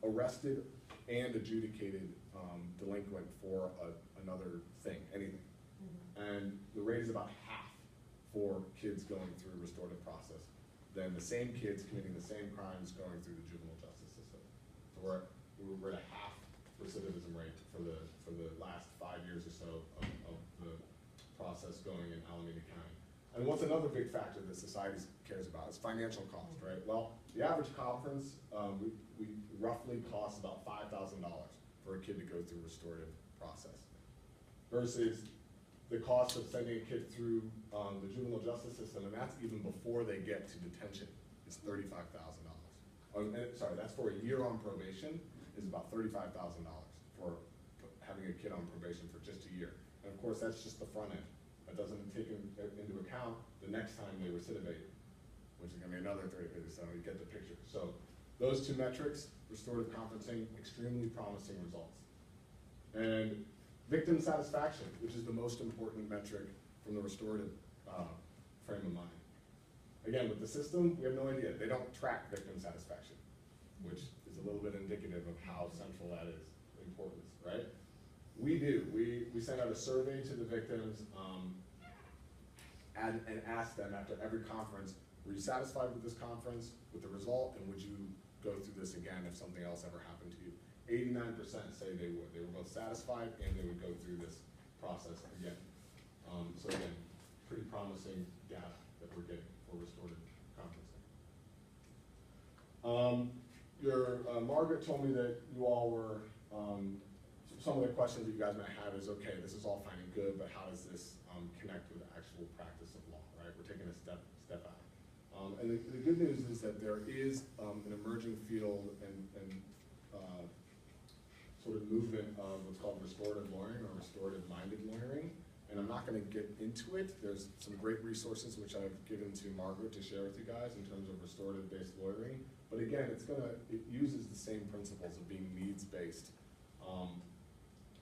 arrested and adjudicated delinquent for another thing, anything. And the rate is about half for kids going through restorative process than the same kids committing the same crimes going through the juvenile justice system. So we're at a half recidivism rate for the last 5 years or so of the process going in Alameda County. And what's another big factor that society cares about is financial cost, right? Well, the average conference, we roughly cost about $5,000 for a kid to go through restorative process, versus the cost of sending a kid through the juvenile justice system, and that's even before they get to detention, is $35,000. Sorry, that's for a year on probation, is about $35,000 for having a kid on probation for just a year. And of course, that's just the front end. That doesn't take into account the next time they recidivate, which is going to be another 30 days, so you get the picture. So those two metrics, restorative conferencing, extremely promising results. And victim satisfaction, which is the most important metric from the restorative frame of mind. Again, with the system, we have no idea. They don't track victim satisfaction, which is a little bit indicative of how central that is, importance, right? We do. We send out a survey to the victims and ask them after every conference, were you satisfied with this conference, with the result, and would you go through this again if something else ever happened to you? 89% say they would. They were both satisfied and they would go through this process again. So again, pretty promising data that we're getting for restorative conferencing. Margaret told me that you all were, some of the questions that you guys might have is, okay, this is all fine and good, but how does this connect with the actual practice of law, right? We're taking a step out. And the good news is that there is an emerging field and sort of movement of what's called restorative lawyering or restorative-minded lawyering. And I'm not going to get into it. There's some great resources which I've given to Margaret to share with you guys in terms of restorative-based lawyering. But again, it uses the same principles of being needs-based,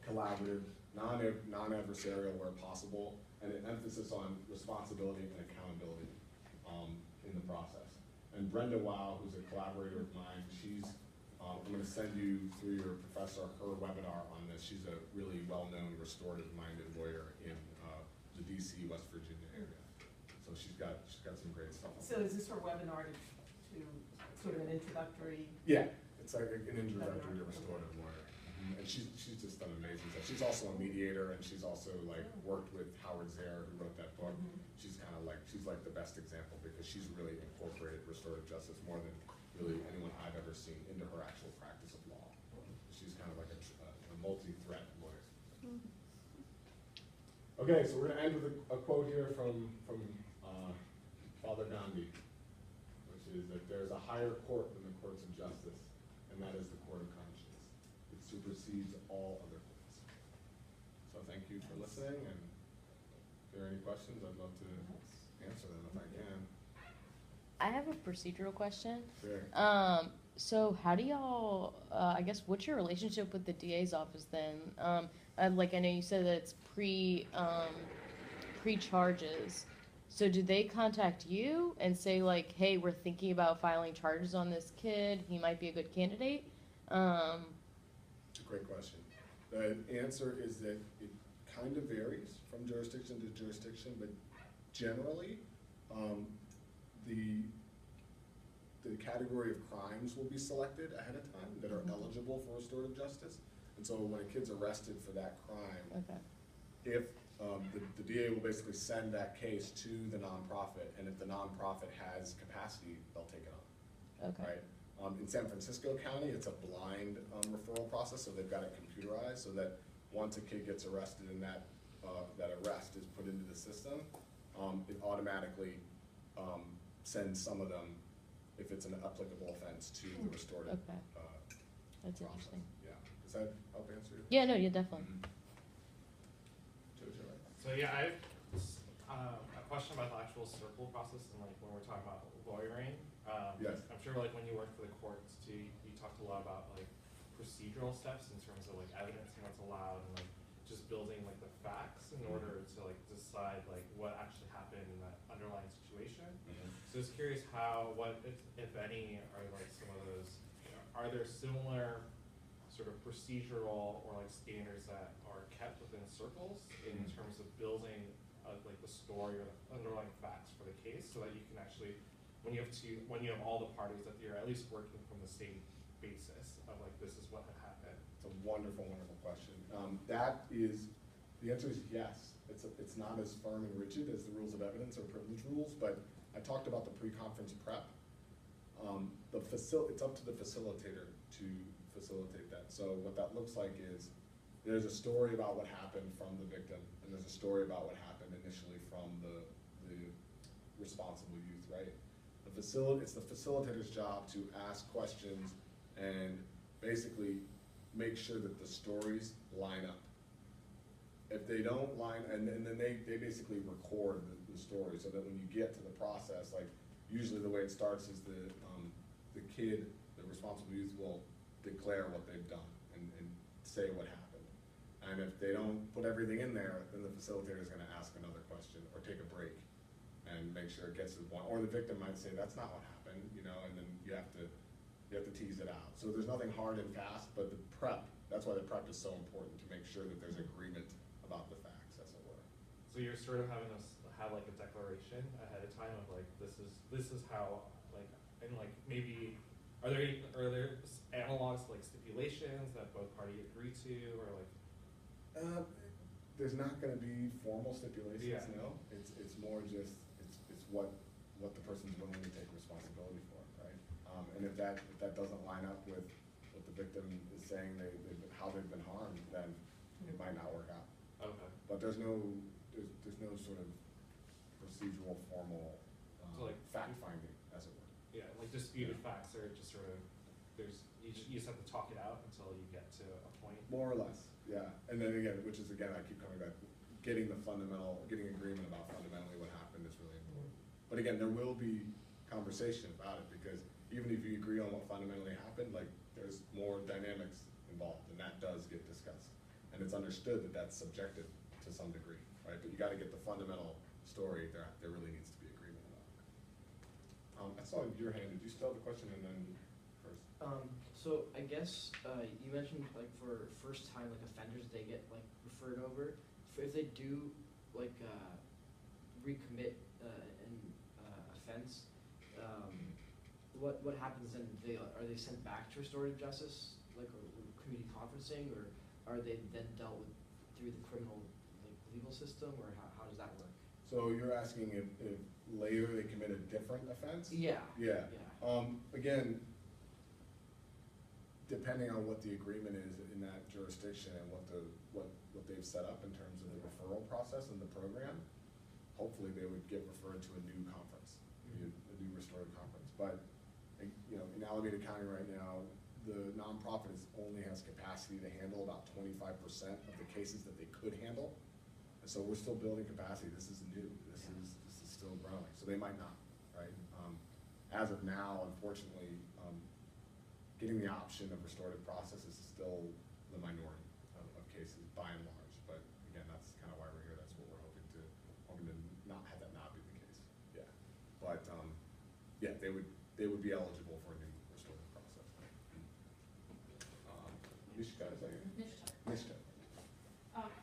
collaborative, non-adversarial where possible, and an emphasis on responsibility and accountability in the process. And Brenda Wow, who's a collaborator of mine, I'm going to send you through your professor her webinar on this. She's a really well-known restorative-minded lawyer in the DC, West Virginia area. So she's got some great stuff. So is this her webinar to sort of an introductory? Yeah, it's like an introductory to restorative lawyer. And she's just done amazing stuff. She's also a mediator, and she's also like worked with Howard Zehr, who wrote that book. She's like the best example because she's really incorporated restorative justice more than really anyone I've ever seen into her actual practice of law. She's kind of like a multi-threat lawyer. Okay, so we're going to end with a quote here from Father Gandhi, which is that there's a higher court than the courts of justice, and that is the court of conscience. It supersedes all other courts. So thank you for listening, and if there are any questions, I'd love to answer them if I can. I have a procedural question. Sure. So how do y'all, I guess, what's your relationship with the DA's office then? Like I know you said that it's pre-charges. So do they contact you and say like, hey, we're thinking about filing charges on this kid. He might be a good candidate? It's a great question. The answer is that it kind of varies from jurisdiction to jurisdiction, but generally, the category of crimes will be selected ahead of time that are eligible for restorative justice. And so when a kid's arrested for that crime, if the DA will basically send that case to the nonprofit, and if the nonprofit has capacity, they'll take it on. Okay. Right? In San Francisco County, it's a blind referral process, so they've got it computerized so that once a kid gets arrested and that arrest is put into the system, it automatically sends some of them, if it's an applicable offense, to the restorative That's process. interesting. Yeah. Does that help answer your question? Yeah, no, yeah, definitely. Jojo, right? So yeah, I have a question about the actual circle process and like when we're talking about lawyering. Yes. I'm sure like when you work for the courts too, you talked a lot about like procedural steps in terms of like evidence and what's allowed and like just building like the facts in order to like decide like what actually happened in that underlying situation. So I was curious what if any are like some of those, are are there similar sort of procedural or like standards that are kept within circles in terms of building like the story or the underlying facts for the case, so that you can actually, when you have all the parties, that you're at least working from the same basis of like, this is what had happened? It's a wonderful, wonderful question. The answer is yes. It's not as firm and rigid as the rules of evidence or privilege rules, but I talked about the pre-conference prep. It's up to the facilitator to facilitate that. So what that looks like is, there's a story about what happened from the victim, and there's a story about what happened initially from the responsible youth, right? It's the facilitator's job to ask questions and basically make sure that the stories line up. If they don't line, and then they basically record the story, so that when you get to the process, like usually the way it starts is the kid, the responsible youth, will declare what they've done and say what happened. And if they don't put everything in there, then the facilitator is going to ask another question or take a break and make sure it gets to the point. Or the victim might say, that's not what happened, you know, and then you have to tease it out. So there's nothing hard and fast, but the prep, that's why the prep is so important, to make sure that there's agreement about the facts, as it were. So you're sort of having us have like a declaration ahead of time of like, this is how, like, and like maybe, are there analogs like stipulations that both parties agree to, or like? There's not going to be formal stipulations, Yeah. no. It's more just, it's what the person's willing to take responsibility for, right? And if that doesn't line up with what the victim is saying how they've been harmed, then it might not work out. Okay. But there's no sort of procedural, formal So like, fact finding, as it were. yeah, like disputed facts are just sort of, you just have to talk it out until you get to a point. More or less, yeah. And then again, I keep coming back, getting agreement about fundamentally what happened is really important. But again, there will be conversation about it, because even if you agree on what fundamentally happened, like, there's more dynamics involved, and that does get discussed. And it's understood that that's subjective to some degree, right? But you gotta get the fundamental story, there really needs to be agreement about it. I saw your hand, did you still have a question, and then first? So I guess you mentioned like for first time like offenders, they get like referred over. If they do like recommit an offense, what happens then? Are they sent back to restorative justice, like or community conferencing, or are they then dealt with through the criminal like legal system, or how does that work? So you're asking if later they commit a different offense? Yeah. Yeah. Yeah. Again, depending on what the agreement is in that jurisdiction and what they've set up in terms of the referral process and the program, hopefully they would get referred to a new conference, a new restorative conference. But you know, in Alameda County right now, the nonprofit only has capacity to handle about 25% of the cases that they could handle. And so we're still building capacity. This is new. This is still growing. So they might not, right? As of now, unfortunately, getting the option of restorative process is still the minority of cases, by and large. But again, that's kind of why we're here. That's what we're hoping to not have that not be the case. Yeah. But yeah, they would be eligible for a new restorative process. Nishka, is that you? Nishka.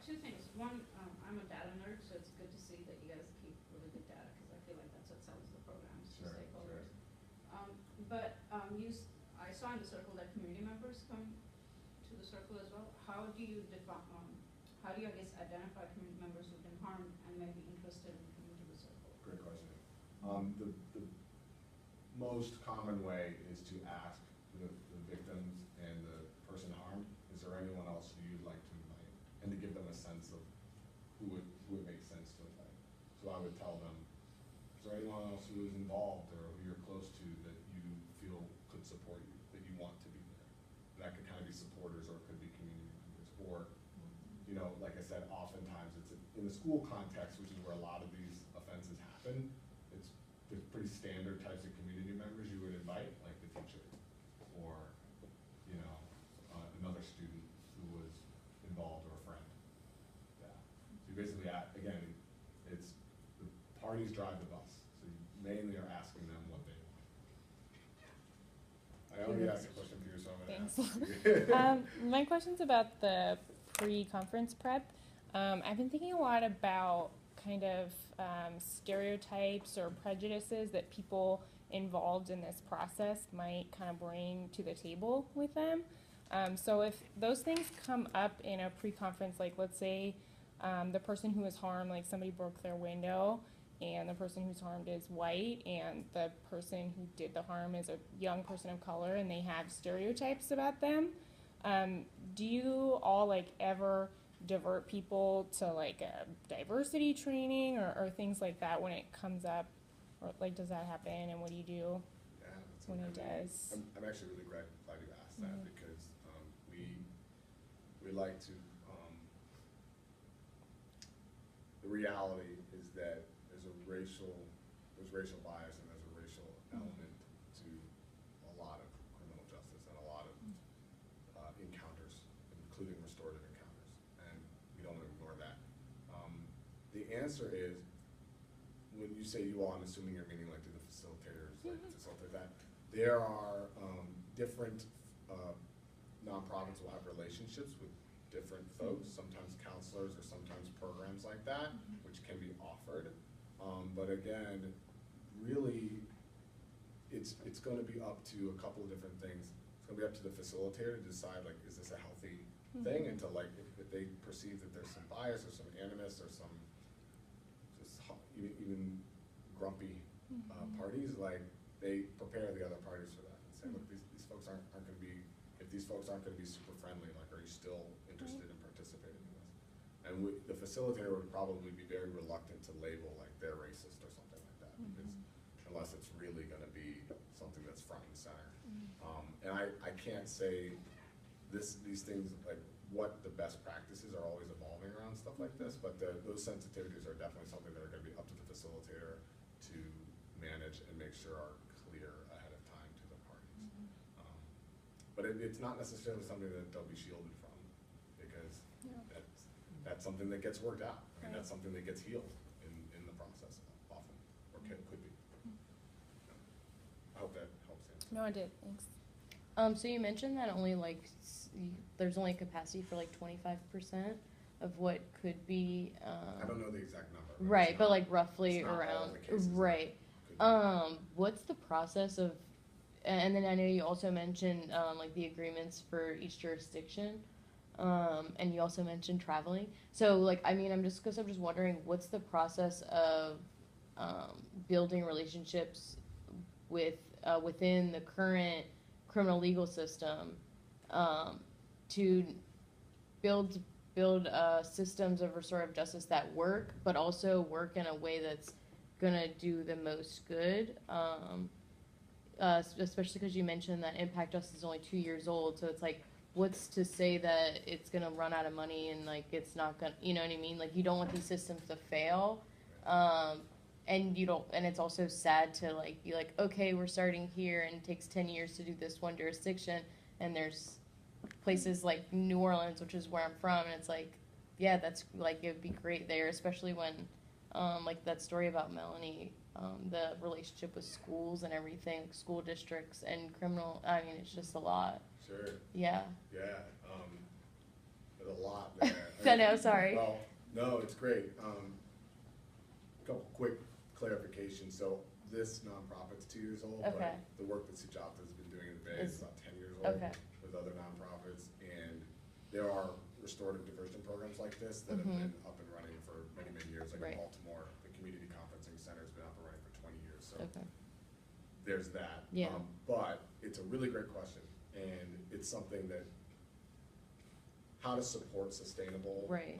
Two things. One, I'm a data nerd, so it's good to see that you guys keep really good data, because I feel like that's what sells the programs to Sure, stakeholders. sure. But I saw in the circle that community members come to the circle as well. How do you I guess identify community members who've been harmed and may be interested in coming to the circle? Great question. The most common way is to ask the victims and the person harmed, is there anyone else you'd like to invite? And to give them a sense of who it makes sense to invite. So I would tell them, is there anyone else who is involved or who you're close to that you feel could support you, that you want to be there? That could kind of be supporters, or it could be community members, or, you know, like I said, oftentimes it's in the school context, which is where a lot of these offenses happen. There's pretty standard types of community members you would invite, like the teacher, or, you know, another student who was involved, or a friend. Yeah. So you basically, again, it's the parties drive the bus. So you mainly are asking them what they want. I already asked a question for you, so I'm Thanks. Yeah. My question's about the pre-conference prep. I've been thinking a lot about kind of stereotypes or prejudices that people involved in this process might kind of bring to the table with them. So if those things come up in a pre-conference, like let's say the person who was harmed, like somebody broke their window, and the person who's harmed is white, and the person who did the harm is a young person of color, and they have stereotypes about them. Do you all like ever divert people to like a diversity training or things like that when it comes up, or like does that happen, and what do you do Yeah, that's when it okay. does? I'm actually really glad you asked that, Mhm. because we like to, the reality is that there's racial bias and there's a racial element to a lot of criminal justice and a lot of encounters, including restorative encounters, and we don't ignore that. The answer is, when you say you all, I'm assuming you're meaning like do the facilitators like facilitate that. There are different nonprofits will have relationships with different folks, sometimes counselors or sometimes programs like that, which can be offered. But again, really, it's going to be up to a couple of different things. It's going to be up to the facilitator to decide, like, is this a healthy thing, and to, like, if they perceive that there's some bias or some animus or some just even grumpy parties, like, they prepare the other parties for that and say, look, these folks aren't going to be, if these folks aren't going to be super friendly, like, are you still interested in participating in this? And the facilitator would probably be very reluctant to label like they're racist or something like that, because unless it's really going to be something that's front and center. And I can't say these things, like what the best practices are always evolving around stuff like this, but those sensitivities are definitely something that are going to be up to the facilitator to manage and make sure are clear ahead of time to the parties. But it's not necessarily something that they'll be shielded from, because that's something that gets worked out. I mean, that's something that gets healed in the process often, or could be. I hope that helps answer. No, I did. Thanks. So you mentioned that only like there's only capacity for like 25% of what could be. I don't know the exact number. Right, it's but not- like roughly it's not all around. the cases that Right. could be. What's the process of? And then I know you also mentioned like the agreements for each jurisdiction, and you also mentioned traveling. So like, I mean, I'm just wondering, what's the process of building relationships with within the current criminal legal system to build systems of restorative justice that work, but also work in a way that's gonna do the most good. Especially because you mentioned that Impact Justice is only 2 years old, so it's like, what's to say that it's gonna run out of money and like it's not gonna, you know what I mean? Like, you don't want these systems to fail, and you don't, and it's also sad to like be like, okay, we're starting here and it takes 10 years to do this one jurisdiction, and there's places like New Orleans, which is where I'm from, and it's like, yeah, that's like, it would be great there, especially when like that story about Melanie. The relationship with schools and everything, school districts and criminal, I mean, it's just a lot. Sure. Yeah. Yeah. There's a lot there. I know, sorry. Well, no, it's great. A couple quick clarifications. So this nonprofit's 2 years old, Okay. but the work that Sujata has been doing in the Bay is about 10 years old Okay. with other nonprofits, and there are restorative diversion programs like this that have been up and running for many, many years. Like Right. in Baltimore, the Community Conferencing Center has been up and running for 20 years. So Okay. there's that. Yeah. But it's a really great question, and it's something that, how to support sustainable Right.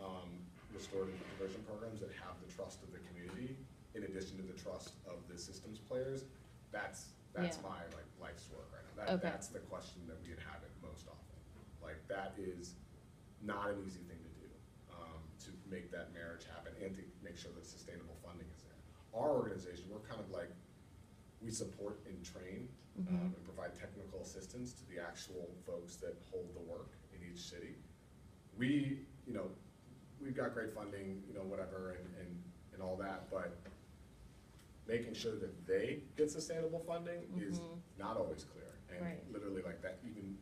restorative diversion programs that have the trust of the community in addition to the trust of the systems players. That's Yeah. my like life's work right now. Okay. That's the question that we inhabit most often. Like, that is not an easy thing to do, to make that marriage happen and to make sure that sustainable funding is there. Our organization, we're kind of like, we support and train and provide technical assistance to the actual folks that hold the work in each city. We, we've got great funding, whatever, and all that, but making sure that they get sustainable funding is not always clear. And Right. literally, like, that, even